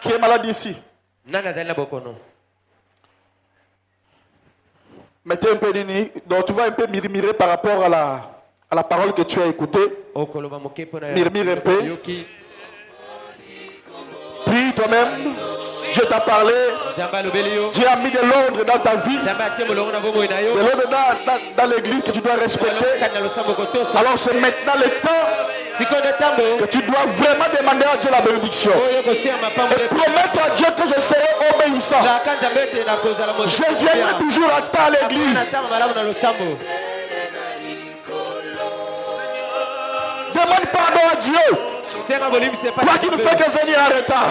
Qui est malade ici? Mettez un peu de nid. Donc tu vas un peu murmurer par rapport à la parole que tu as écoutée. Murmure un peu. Prie toi-même. Dieu t'a parlé. Dieu a mis de l'ordre dans ta vie. De l'ordre dans l'église que tu dois respecter. Alors c'est maintenant le temps que tu dois vraiment demander à Dieu la bénédiction. Et promettre à Dieu que je serai obéissant. Je viendrai toujours à temps à l'église. Demande pardon à Dieu. Toi qui ne fais que venir en retard.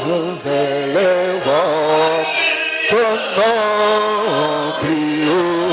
Nous élevons ton nom plus haut.